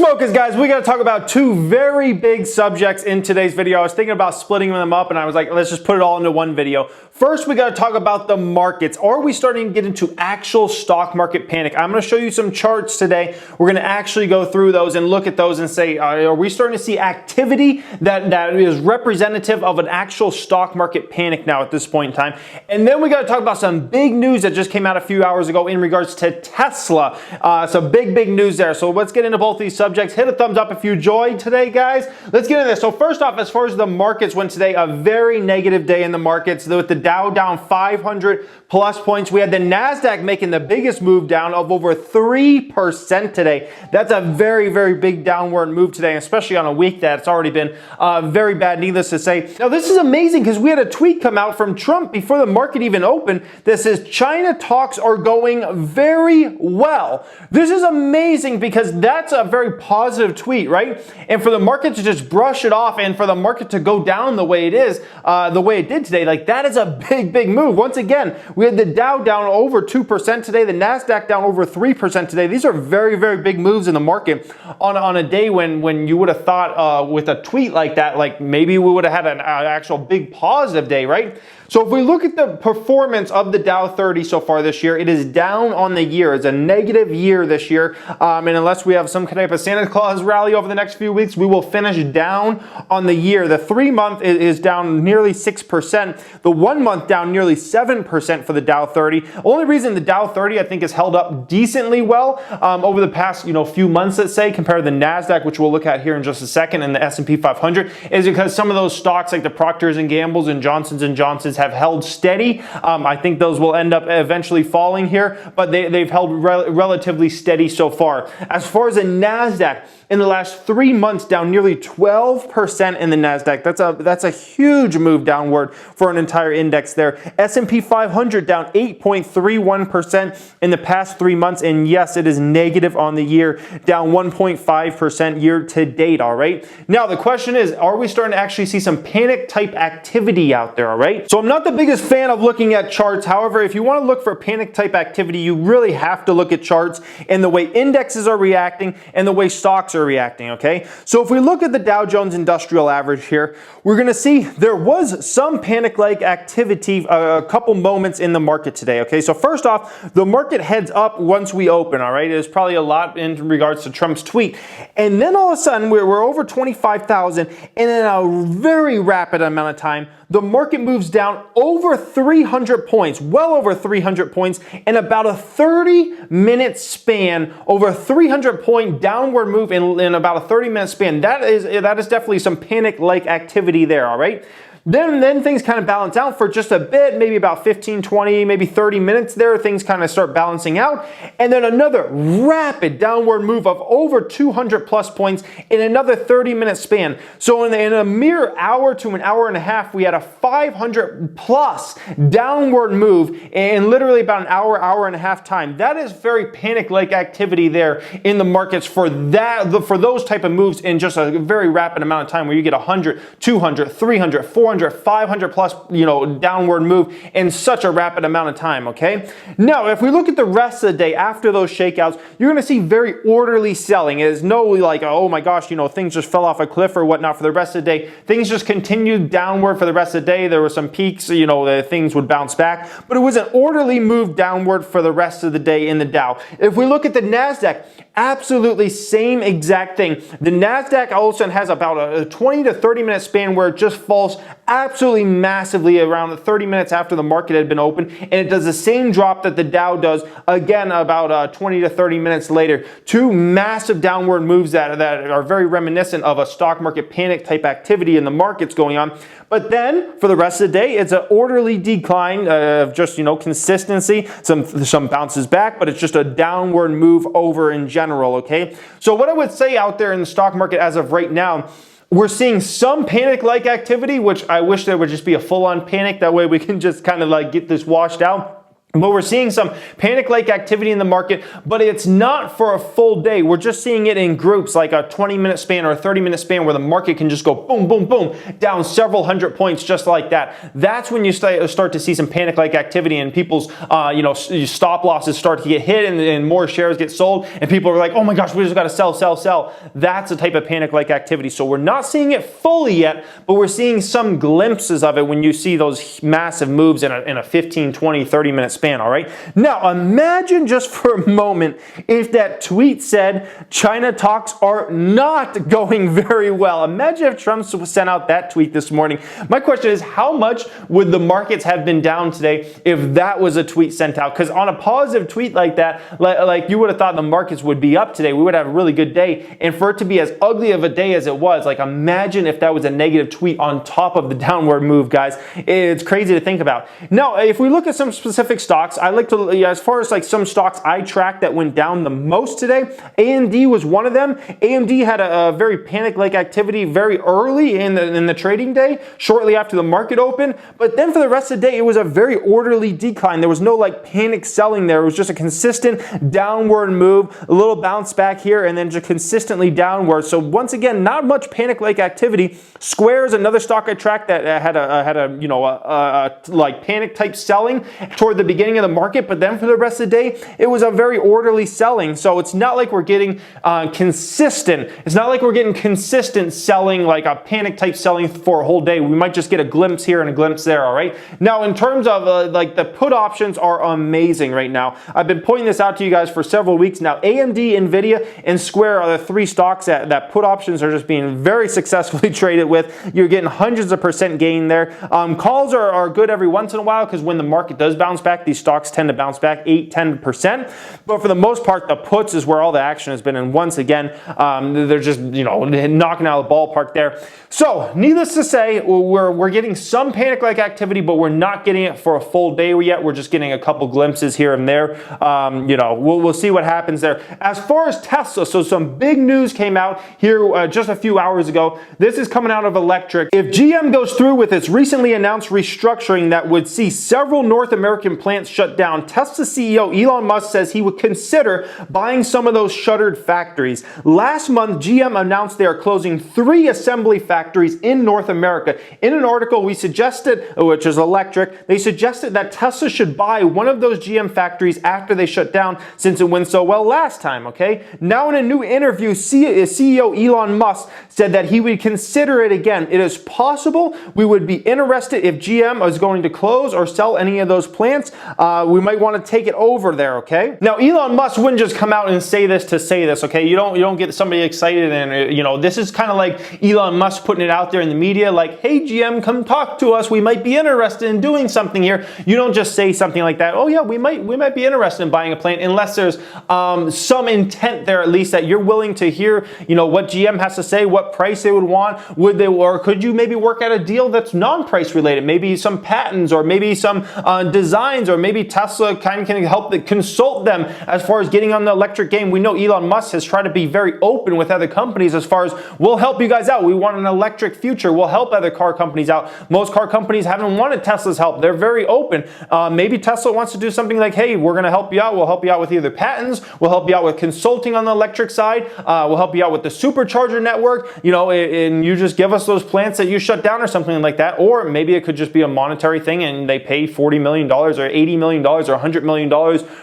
smokers, guys, we got to talk about two very big subjects in today's video. I was thinking about splitting them up and I was like, let's just put it all into one video. First, we got to talk about the markets. Are we starting to get into actual stock market panic? I'm going to show you some charts today. We're going to actually go through those and look at those and say, are we starting to see activity that is representative of an actual stock market panic now at this point in time? And then we got to talk about some big news that just came out a few hours ago in regards to Tesla. Some big news there. So let's get into both these subjects. Hit a thumbs up if you enjoyed today, guys. Let's get into this. So first off, as far as the markets went today, a very negative day in the markets with the Dow down 500 plus points. We had the NASDAQ making the biggest move down of over 3% today. That's a very big downward move today, especially on a week that's already been very bad, needless to say. Now, this is amazing because we had a tweet come out from Trump before the market even opened that says China talks are going very well. This is amazing because that's a very positive tweet, right? And for the market to just brush it off and for the market to go down the way it is, the way it did today, like that is a big move. Once again, we had the Dow down over 2% today, the NASDAQ down over 3% today. These are very big moves in the market on a day when you would have thought with a tweet like that, like maybe we would have had an actual big positive day, right? So if we look at the performance of the Dow 30 so far this year, it is down on the year. It's a negative year this year. And unless we have some type of Santa Claus rally over the next few weeks, we will finish down on the year. The 3-month is down nearly 6%. The 1 month down nearly 7% for the Dow 30. Only reason the Dow 30 I think has held up decently well over the past few months, let's say, compared to the NASDAQ, which we'll look at here in just a second, and the S&P 500, is because some of those stocks like the Procters & Gamble's and Johnson's & Johnson's have held steady. I think those will end up eventually falling here, but they've held relatively steady so far. As far as the NASDAQ, in the last 3 months, down nearly 12% in the NASDAQ. That's a huge move downward for an entire index there. S&P 500 down 8.31% in the past 3 months, and yes, it is negative on the year, down 1.5% year to date, all right? Now, the question is, are we starting to actually see some panic type activity out there, all right? So I'm not the biggest fan of looking at charts. However, if you want to look for panic type activity, you really have to look at charts and the way indexes are reacting and the way stocks are reacting, okay? So if we look at the Dow Jones Industrial Average here, we're going to see there was some panic-like activity a couple moments in the market today, okay? So first off, the market heads up once we open, all right? There's probably a lot in regards to Trump's tweet. And then all of a sudden, we're over 25,000, and in a very rapid amount of time, the market moves down over 300 points, well over 300 points, in about a 30-minute span, over a 300-point downward move in about a 30-minute span. That is definitely some panic-like activity there, all right? Then things kind of balance out for just a bit, maybe about 15, 20, maybe 30 minutes there. Things kind of start balancing out. And then another rapid downward move of over 200 plus points in another 30-minute span. So in a mere hour to an hour and a half, we had a 500 plus downward move in literally about an hour and a half time. That is very panic-like activity there in the markets for those type of moves in just a very rapid amount of time where you get 100, 200, 300, 400, 500 plus, downward move in such a rapid amount of time, okay? Now, if we look at the rest of the day after those shakeouts, you're going to see very orderly selling. It is no like, oh my gosh, things just fell off a cliff or whatnot for the rest of the day. Things just continued downward for the rest of the day. There were some peaks, things would bounce back, but it was an orderly move downward for the rest of the day in the Dow. If we look at the NASDAQ, absolutely same exact thing. The NASDAQ also has about a 20 to 30 minute span where it just falls absolutely massively around 30 minutes after the market had been open, and it does the same drop that the Dow does again about 20 to 30 minutes later. Two massive downward moves that are very reminiscent of a stock market panic type activity in the markets going on. But then for the rest of the day, it's an orderly decline of just consistency. Some bounces back, but it's just a downward move over in general, okay? So what I would say out there in the stock market as of right now, we're seeing some panic-like activity, which I wish there would just be a full-on panic. That way we can just kind of like get this washed out. But we're seeing some panic-like activity in the market, but it's not for a full day. We're just seeing it in groups, like a 20-minute span or a 30-minute span where the market can just go boom, boom, boom, down several hundred points just like that. That's when you start to see some panic-like activity and people's stop losses start to get hit and more shares get sold and people are like, oh my gosh, we just got to sell, sell, sell. That's a type of panic-like activity. So we're not seeing it fully yet, but we're seeing some glimpses of it when you see those massive moves in a 15, 20, 30-minute span, all right? Now, imagine just for a moment if that tweet said China talks are not going very well. Imagine if Trump sent out that tweet this morning. My question is, how much would the markets have been down today if that was a tweet sent out? Because on a positive tweet like that, like you would have thought the markets would be up today. We would have a really good day. And for it to be as ugly of a day as it was, like imagine if that was a negative tweet on top of the downward move, guys. It's crazy to think about. Now, if we look at some specific stocks, I like to, as far as like some stocks I tracked that went down the most today, AMD was one of them. AMD had a very panic-like activity very early in the trading day, shortly after the market opened. But then for the rest of the day, it was a very orderly decline. There was no like panic selling there. It was just a consistent downward move, a little bounce back here, and then just consistently downward. So once again, not much panic-like activity. Square is another stock I tracked that had a like panic type selling toward the beginning of the market, but then for the rest of the day, it was a very orderly selling. So it's not like we're getting consistent. It's not like we're getting consistent selling, like a panic type selling for a whole day. We might just get a glimpse here and a glimpse there, all right? Now, in terms of like the put options are amazing right now. I've been pointing this out to you guys for several weeks now. AMD, Nvidia, and Square are the three stocks that put options are just being very successfully traded with. You're getting hundreds of % gain there. Calls are good every once in a while because when the market does bounce back, these stocks tend to bounce back 8-10%. But for the most part, the puts is where all the action has been. And once again, they're just knocking out of the ballpark there. So needless to say, we're getting some panic-like activity, but we're not getting it for a full day yet. We're just getting a couple glimpses here and there. We'll see what happens there. As far as Tesla, so some big news came out here just a few hours ago. This is coming out of electric. If GM goes through with its recently announced restructuring that would see several North American plants shut down, Tesla CEO Elon Musk says he would consider buying some of those shuttered factories. Last month, GM announced they are closing 3 assembly factories in North America. In an article we suggested, which is electric, they suggested that Tesla should buy one of those GM factories after they shut down since it went so well last time, okay? Now in a new interview, CEO Elon Musk said that he would consider it again. It is possible we would be interested if GM is going to close or sell any of those plants. We might want to take it over there, okay? Now, Elon Musk wouldn't just come out and say this to say this, okay? You don't get somebody excited and, this is kind of like Elon Musk putting it out there in the media like, hey, GM, come talk to us. We might be interested in doing something here. You don't just say something like that. Oh, yeah, we might be interested in buying a plant unless there's some intent there at least that you're willing to hear, what GM has to say, what price they would want. Would they, or could you maybe work out a deal that's non-price related? Maybe some patents or maybe some designs, or maybe Tesla kind of can help consult them as far as getting on the electric game. We know Elon Musk has tried to be very open with other companies as far as, we'll help you guys out. We want an electric future. We'll help other car companies out. Most car companies haven't wanted Tesla's help. They're very open. Maybe Tesla wants to do something like, hey, we're going to help you out. We'll help you out with either patents. We'll help you out with consulting on the electric side. We'll help you out with the supercharger network, and you just give us those plants that you shut down or something like that. Or maybe it could just be a monetary thing and they pay $40 million or $80 million or $100 million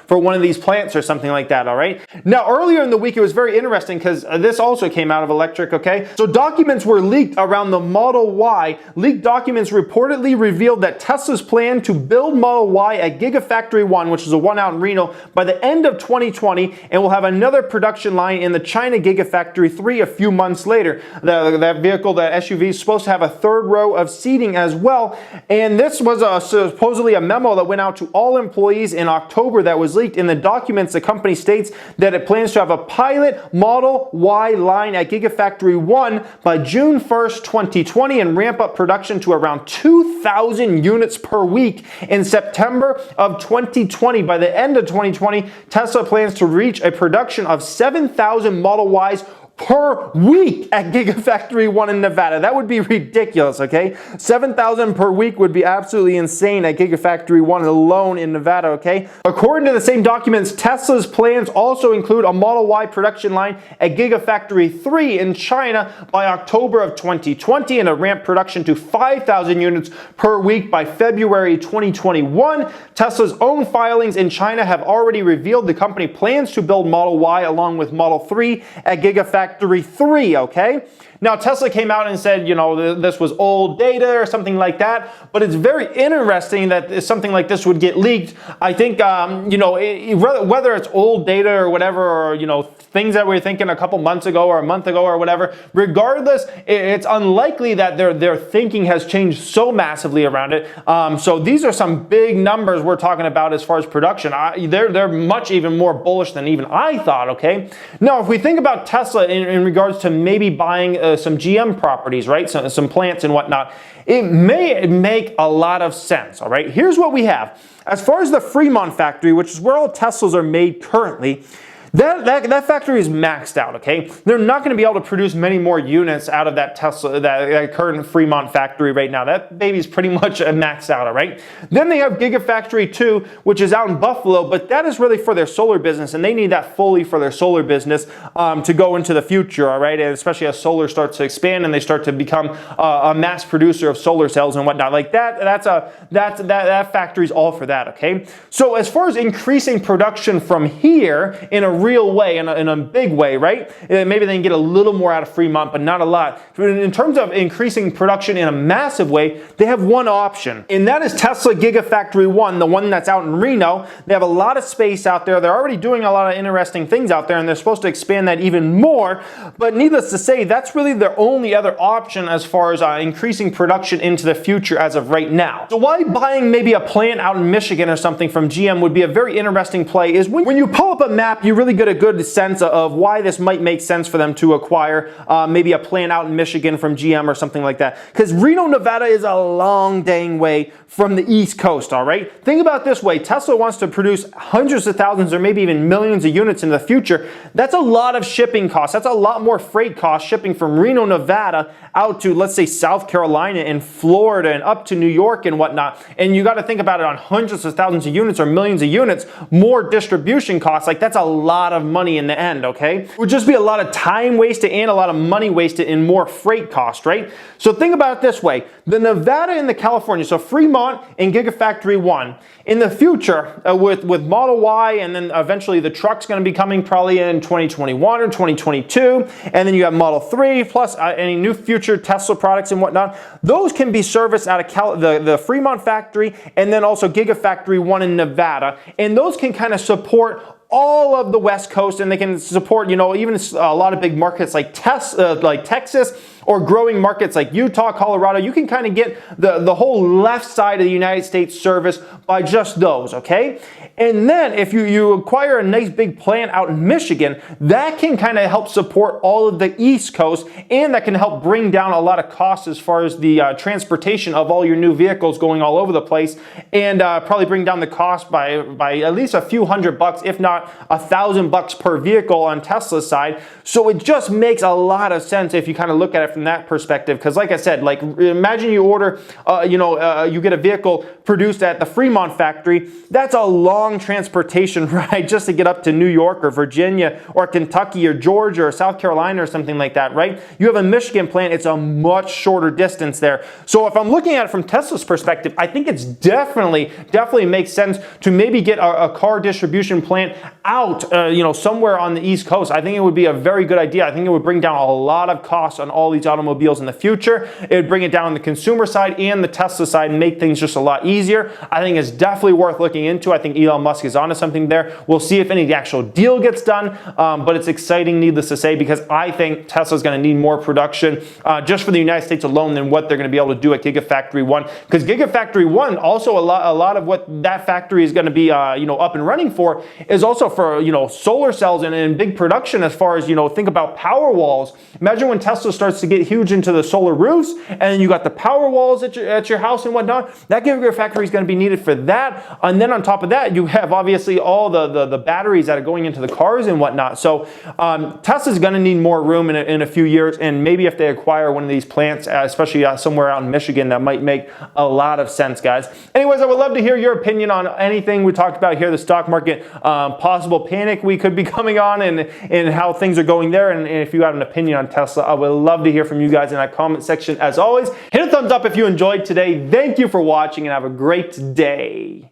for one of these plants or something like that, all right? Now, earlier in the week, it was very interesting because this also came out of electric, okay? So documents were leaked around the Model Y. Leaked documents reportedly revealed that Tesla's plan to build Model Y at Giga Factory 1, which is a one out in Reno, by the end of 2020, and will have another production line in the China Giga Factory 3 a few months later. That vehicle, that SUV, is supposed to have a third row of seating as well, and this was supposedly a memo that went out to all employees in October that was leaked. In the documents, the company states that it plans to have a pilot Model Y line at Giga Factory 1 by June 1st, 2020 and ramp up production to around 2,000 units per week in September of 2020. By the end of 2020, Tesla plans to reach a production of 7,000 Model Ys per week at Giga Factory 1 in Nevada. That would be ridiculous, okay? 7,000 per week would be absolutely insane at Giga Factory 1 alone in Nevada, okay? According to the same documents, Tesla's plans also include a Model Y production line at Giga Factory 3 in China by October of 2020 and a ramp production to 5,000 units per week by February 2021. Tesla's own filings in China have already revealed the company plans to build Model Y along with Model 3 at Giga Factory 3, okay? Now, Tesla came out and said, you know, this was old data or something like that, but it's very interesting that something like this would get leaked. I think, you know, whether it's old data or whatever, or, you know, things that we were thinking a couple months ago or a month ago or whatever, regardless, it's unlikely that their thinking has changed so massively around it. So these are some big numbers we're talking about as far as production. They're much even more bullish than even I thought, okay? Now, if we think about Tesla in regards to maybe buying some GM properties, right? Some plants and whatnot, it may make a lot of sense, all right? Here's what we have. As far as the Fremont factory, which is where all Teslas are made currently, that factory is maxed out, okay? They're not going to be able to produce many more units out of that Tesla, that current Fremont factory right now. That baby's pretty much maxed out, all right? Then they have Giga Factory 2, which is out in Buffalo, but that is really for their solar business, and they need that fully for their solar business to go into the future, all right? And especially as solar starts to expand and they start to become a mass producer of solar cells and whatnot. Like that factory's all for that, okay? So as far as increasing production from here in a real way, in a big way, right? Maybe they can get a little more out of Fremont, but not a lot. In terms of increasing production in a massive way, they have one option, and that is Tesla Giga Factory 1, the one that's out in Reno. They have a lot of space out there. They're already doing a lot of interesting things out there, and they're supposed to expand that even more. But needless to say, that's really their only other option as far as increasing production into the future as of right now. So why buying maybe a plant out in Michigan or something from GM would be a very interesting play is when you pull up a map, you really get a good sense of why this might make sense for them to acquire maybe a plant out in Michigan from GM or something like that. Because Reno, Nevada is a long dang way from the East Coast, all right? Think about it this way. Tesla wants to produce hundreds of thousands or maybe even millions of units in the future. That's a lot of shipping costs. That's a lot more freight costs shipping from Reno, Nevada out to, let's say, South Carolina and Florida and up to New York and whatnot. And you got to think about it on hundreds of thousands of units or millions of units, more distribution costs. Like, that's a lot of money in the end, okay? It would just be a lot of time wasted and a lot of money wasted in more freight cost, right? So think about it this way. The Nevada and the California, so Fremont and Giga Factory 1, in the future with Model Y, and then eventually the truck's going to be coming probably in 2021 or 2022, and then you have Model 3 plus any new future Tesla products and whatnot. Those can be serviced out of the Fremont factory and then also Giga Factory 1 in Nevada, and those can kind of support all of the West Coast, and they can support, you know, even a lot of big markets like Texas, or growing markets like Utah, Colorado. You can kind of get the whole left side of the United States service by just those, okay? And then if you acquire a nice big plant out in Michigan, that can kind of help support all of the East Coast, and that can help bring down a lot of costs as far as the transportation of all your new vehicles going all over the place, and probably bring down the cost by at least a few $100, if not $1,000 per vehicle on Tesla's side. So it just makes a lot of sense if you kind of look at it from that perspective. Because like I said, like imagine you order, you get a vehicle produced at the Fremont factory. That's a long transportation ride just to get up to New York or Virginia or Kentucky or Georgia or South Carolina or something like that, right? You have a Michigan plant, it's a much shorter distance there. So if I'm looking at it from Tesla's perspective, I think it's definitely makes sense to maybe get a car distribution plant out, somewhere on the East Coast. I think it would be a very good idea. I think it would bring down a lot of costs on all these automobiles in the future. It would bring it down on the consumer side and the Tesla side and make things just a lot easier. I think it's definitely worth looking into. I think Elon Musk is onto something there. We'll see if any actual deal gets done, but it's exciting, needless to say, because I think Tesla's going to need more production just for the United States alone than what they're going to be able to do at Giga Factory 1. Because Giga Factory 1, also a lot of what that factory is going to be up and running for is also also for, solar cells and big production as far as, think about power walls. Imagine when Tesla starts to get huge into the solar roofs, and you got the power walls at your house and whatnot. That Giga Factory is going to be needed for that. And then on top of that, you have obviously all the batteries that are going into the cars and whatnot. So Tesla's going to need more room in a few years, and maybe if they acquire one of these plants, especially somewhere out in Michigan, that might make a lot of sense, guys. Anyways, I would love to hear your opinion on anything we talked about here, the stock market, possible panic we could be coming on, and how things are going there. And if you have an opinion on Tesla, I would love to hear from you guys in that comment section. As always, hit a thumbs up if you enjoyed today. Thank you for watching, and have a great day.